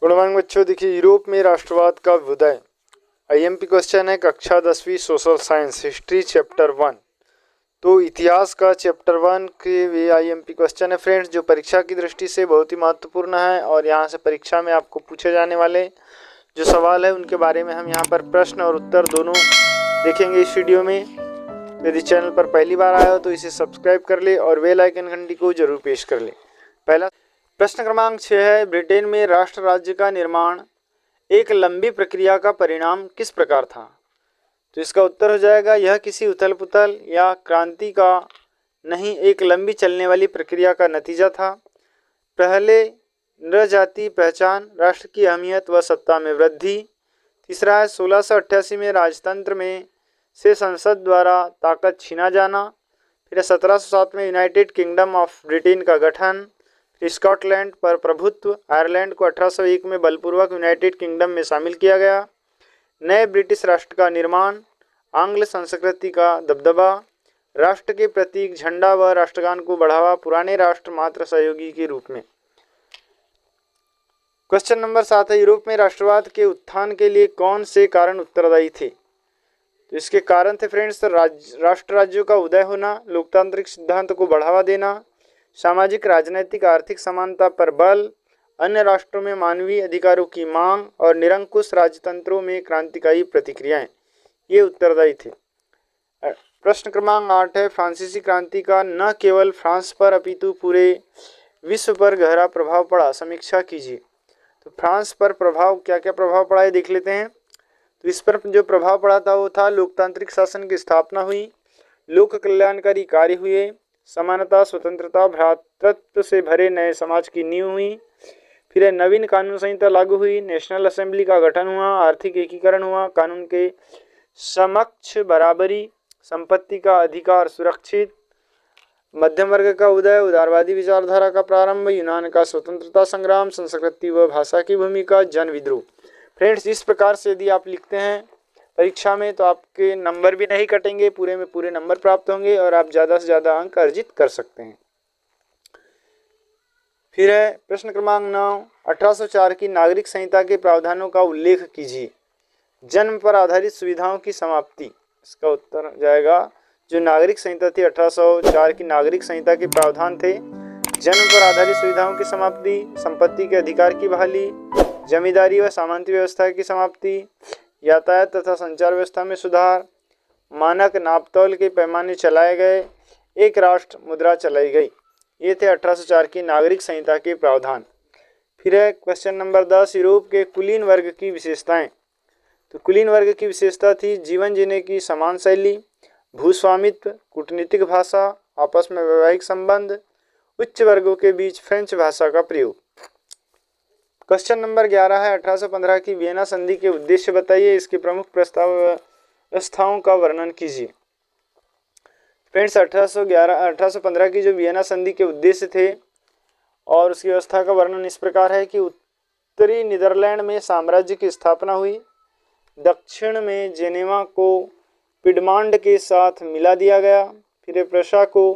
Good morning बच्चों। देखिए, Europe में राष्ट्रवाद का उदय। आईएमपी क्वेश्चन है कक्षा 10वीं सोशल साइंस हिस्ट्री चैप्टर 1। तो इतिहास का चैप्टर 1 के वे आईएमपी क्वेश्चन है फ्रेंड्स, जो परीक्षा की दृष्टि से बहुत ही महत्वपूर्ण है। और यहाँ से परीक्षा में आपको पूछे जाने वाले जो सवाल है उनके बारे में हम यहाँ पर प्रश्न और उत्तर दोनों देखेंगे इस वीडियो में। यदि चैनल पर पहली बार आया हो तो इसे सब्सक्राइब कर ले और बेल आइकन घंटी को जरूर पेश कर ले। पहला प्रश्न क्रमांक 6 है, ब्रिटेन में राष्ट्र राज्य का निर्माण एक लंबी प्रक्रिया का परिणाम किस प्रकार था? तो इसका उत्तर हो जाएगा, यह किसी उथल पुथल या क्रांति का नहीं, एक लंबी चलने वाली प्रक्रिया का नतीजा था। पहले नृजाति पहचान, राष्ट्र की अहमियत व सत्ता में वृद्धि। तीसरा है 1688 में राजतंत्र में से संसद द्वारा ताकत छीना जाना। फिर 1707 में यूनाइटेड किंगडम ऑफ ब्रिटेन का गठन। स्कॉटलैंड पर प्रभुत्व, आयरलैंड को 1801 में बलपूर्वक यूनाइटेड किंगडम में शामिल किया गया। नए ब्रिटिश राष्ट्र का निर्माण, आंग्ल संस्कृति का दबदबा, राष्ट्र के प्रतीक झंडा व राष्ट्रगान को बढ़ावा, पुराने राष्ट्र मात्र सहयोगी के रूप में। क्वेश्चन नंबर 7 है, यूरोप में राष्ट्रवाद के उत्थान के लिए कौन से कारण उत्तरदायी थे? तो इसके कारण थे फ्रेंड्स, राष्ट्र राज्यों का उदय होना, लोकतांत्रिक सिद्धांत को बढ़ावा देना, सामाजिक राजनैतिक आर्थिक समानता पर बल, अन्य राष्ट्रों में मानवीय अधिकारों की मांग और निरंकुश राजतंत्रों में क्रांतिकारी प्रतिक्रियाएं, ये उत्तरदायी थे। प्रश्न क्रमांक 8 है, फ्रांसीसी क्रांति का न केवल फ्रांस पर अपितु पूरे विश्व पर गहरा प्रभाव पड़ा, समीक्षा कीजिए। तो फ्रांस पर प्रभाव, क्या क्या प्रभाव पड़ा है देख लेते हैं। तो इस पर जो प्रभाव पड़ा था वो था, लोकतांत्रिक शासन की स्थापना हुई, लोक कल्याणकारी कार्य हुए, समानता, स्वतंत्रता, भ्रातृत्व से भरे नए समाज की नींव हुई। फिर नवीन कानून संहिता लागू हुई, नेशनल असेंबली का गठन हुआ, आर्थिक एकीकरण हुआ, कानून के समक्ष बराबरी, संपत्ति का अधिकार सुरक्षित, मध्यम वर्ग का उदय, उदारवादी विचारधारा का प्रारंभ, यूनान का स्वतंत्रता संग्राम, संस्कृति व भाषा की भूमिका, जन विद्रोह। फ्रेंड्स, इस प्रकार से यदि आप लिखते हैं परीक्षा में तो आपके नंबर भी नहीं कटेंगे, पूरे में पूरे नंबर प्राप्त होंगे और आप ज़्यादा से ज़्यादा अंक अर्जित कर सकते हैं। फिर है प्रश्न क्रमांक 9, 1804 की नागरिक संहिता के प्रावधानों का उल्लेख कीजिए। जन्म पर आधारित सुविधाओं की समाप्ति, इसका उत्तर जाएगा जो नागरिक संहिता थी 1804 की नागरिक संहिता के प्रावधान थे, जन्म पर आधारित सुविधाओं की समाप्ति, संपत्ति के अधिकार की बहाली, जमींदारी व सामंती व्यवस्था की समाप्ति, यातायात तथा संचार व्यवस्था में सुधार, मानक नापतौल के पैमाने चलाए गए, एक राष्ट्र मुद्रा चलाई गई। ये थे 1804 की नागरिक संहिता के प्रावधान। फिर है क्वेश्चन नंबर 10, यूरोप के कुलीन वर्ग की विशेषताएं। तो कुलीन वर्ग की विशेषता थी जीवन जीने की समान शैली, भूस्वामित्व, कूटनीतिक भाषा, आपस में वैवाहिक संबंध, उच्च वर्गों के बीच फ्रेंच भाषा का प्रयोग। क्वेश्चन नंबर 11 है, 1815 की वियना संधि के उद्देश्य बताइए, इसके प्रमुख प्रस्तावों का वर्णन कीजिए। फ्रेंड्स, 1815 की जो वियना संधि के उद्देश्य थे और उसकी व्यवस्था का वर्णन इस प्रकार है कि उत्तरी नीदरलैंड में साम्राज्य की स्थापना हुई, दक्षिण में जेनेवा को पिडमांड के साथ मिला दिया गया, फिर प्रशा को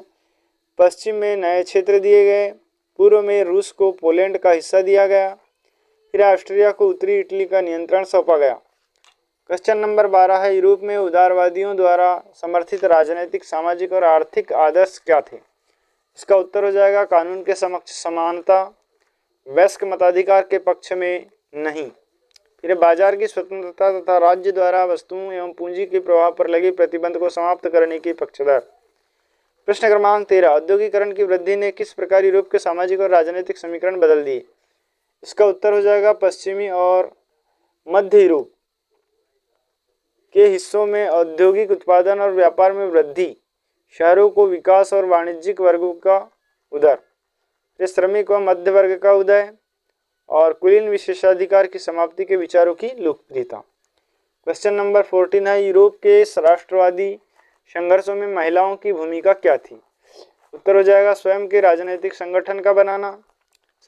पश्चिम में नए क्षेत्र दिए गए, पूर्व में रूस को पोलैंड का हिस्सा दिया गया, फिर ऑस्ट्रिया को उत्तरी इटली का नियंत्रण सौंपा गया। क्वेश्चन नंबर 12 है, यूरोप में उदारवादियों द्वारा समर्थित राजनीतिक, सामाजिक और आर्थिक आदर्श क्या थे? इसका उत्तर हो जाएगा कानून के समक्ष समानता, वयस्क मताधिकार के पक्ष में नहीं, फिर बाजार की स्वतंत्रता तथा राज्य द्वारा वस्तुओं एवं पूंजी के प्रवाह पर लगे प्रतिबंध को समाप्त करने के पक्षधर। प्रश्न क्रमांक 13, औद्योगिकरण की वृद्धि ने किस प्रकार यूरोप के सामाजिक और राजनीतिक समीकरण बदल दिए? इसका उत्तर हो जाएगा पश्चिमी और मध्य यूरोप के हिस्सों में औद्योगिक उत्पादन और व्यापार में वृद्धि, शहरों को विकास और वाणिज्यिक वर्गों का उदय, श्रमिक व मध्य वर्ग का उदय और कुलीन विशेषाधिकार की समाप्ति के विचारों की लोकप्रियता। क्वेश्चन नंबर 14 है, यूरोप के राष्ट्रवादी संघर्षों में महिलाओं की भूमिका क्या थी? उत्तर हो जाएगा स्वयं के राजनीतिक संगठन का बनाना,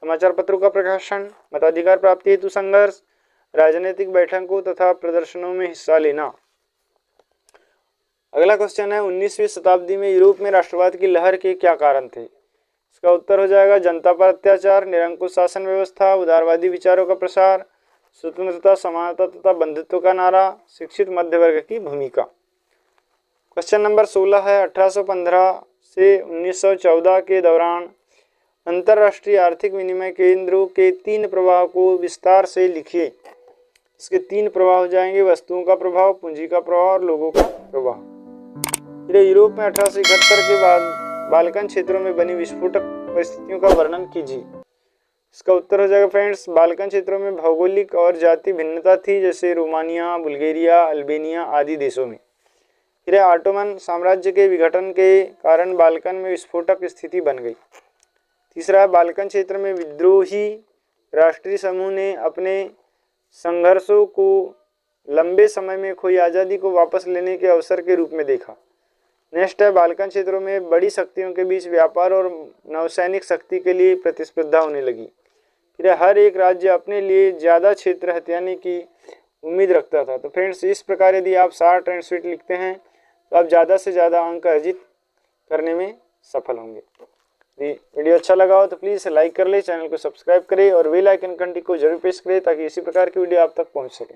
समाचार पत्रों का प्रकाशन, मताधिकार प्राप्ति हेतु संघर्ष, राजनीतिक बैठकों तथा प्रदर्शनों में हिस्सा लेना। अगला क्वेश्चन है, 19वीं शताब्दी में यूरोप में राष्ट्रवाद की लहर के क्या कारण थे? इसका उत्तर हो जाएगा जनता पर अत्याचार, निरंकुश शासन व्यवस्था, उदारवादी विचारों का प्रसार, स्वतंत्रता, समानता तथा बंधुत्व का नारा, शिक्षित मध्य वर्ग की भूमिका। क्वेश्चन नंबर 16 है 1815 से 1914 के दौरान अंतर्राष्ट्रीय आर्थिक विनिमय केंद्रों के 3 प्रवाह को विस्तार से लिखिए। इसके 3 प्रवाह हो जाएंगे, वस्तुओं का प्रभाव, पूंजी का प्रभाव और लोगों का प्रभाव। फिर यूरोप में 1871 के बाद बाल्कन क्षेत्रों में बनी विस्फोटक परिस्थितियों का वर्णन कीजिए। इसका उत्तर हो जाएगा फ्रेंड्स, बाल्कन क्षेत्रों में भौगोलिक और जाति भिन्नता थी, जैसे रोमानिया, बुल्गारिया, अल्बेनिया आदि देशों में। फिर ऑटोमन साम्राज्य के विघटन के कारण बाल्कन में विस्फोटक स्थिति बन गई। तीसरा, बाल्कन क्षेत्र में विद्रोही राष्ट्रीय समूह ने अपने संघर्षों को लंबे समय में खोई आज़ादी को वापस लेने के अवसर के रूप में देखा। नेक्स्ट है, बाल्कन क्षेत्रों में बड़ी शक्तियों के बीच व्यापार और नौसैनिक शक्ति के लिए प्रतिस्पर्धा होने लगी। फिर हर एक राज्य अपने लिए ज़्यादा क्षेत्र हथियाने की उम्मीद रखता था। तो फ्रेंड्स, इस प्रकार यदि आप शॉर्ट एंड स्वीट लिखते हैं तो आप ज़्यादा से ज़्यादा अंक अर्जित करने में सफल होंगे। वीडियो अच्छा लगा हो तो प्लीज़ इसे लाइक कर ले, चैनल को सब्सक्राइब करें और बेल आइकन घंटी को जरूर प्रेस करें ताकि इसी प्रकार की वीडियो आप तक पहुंच सके।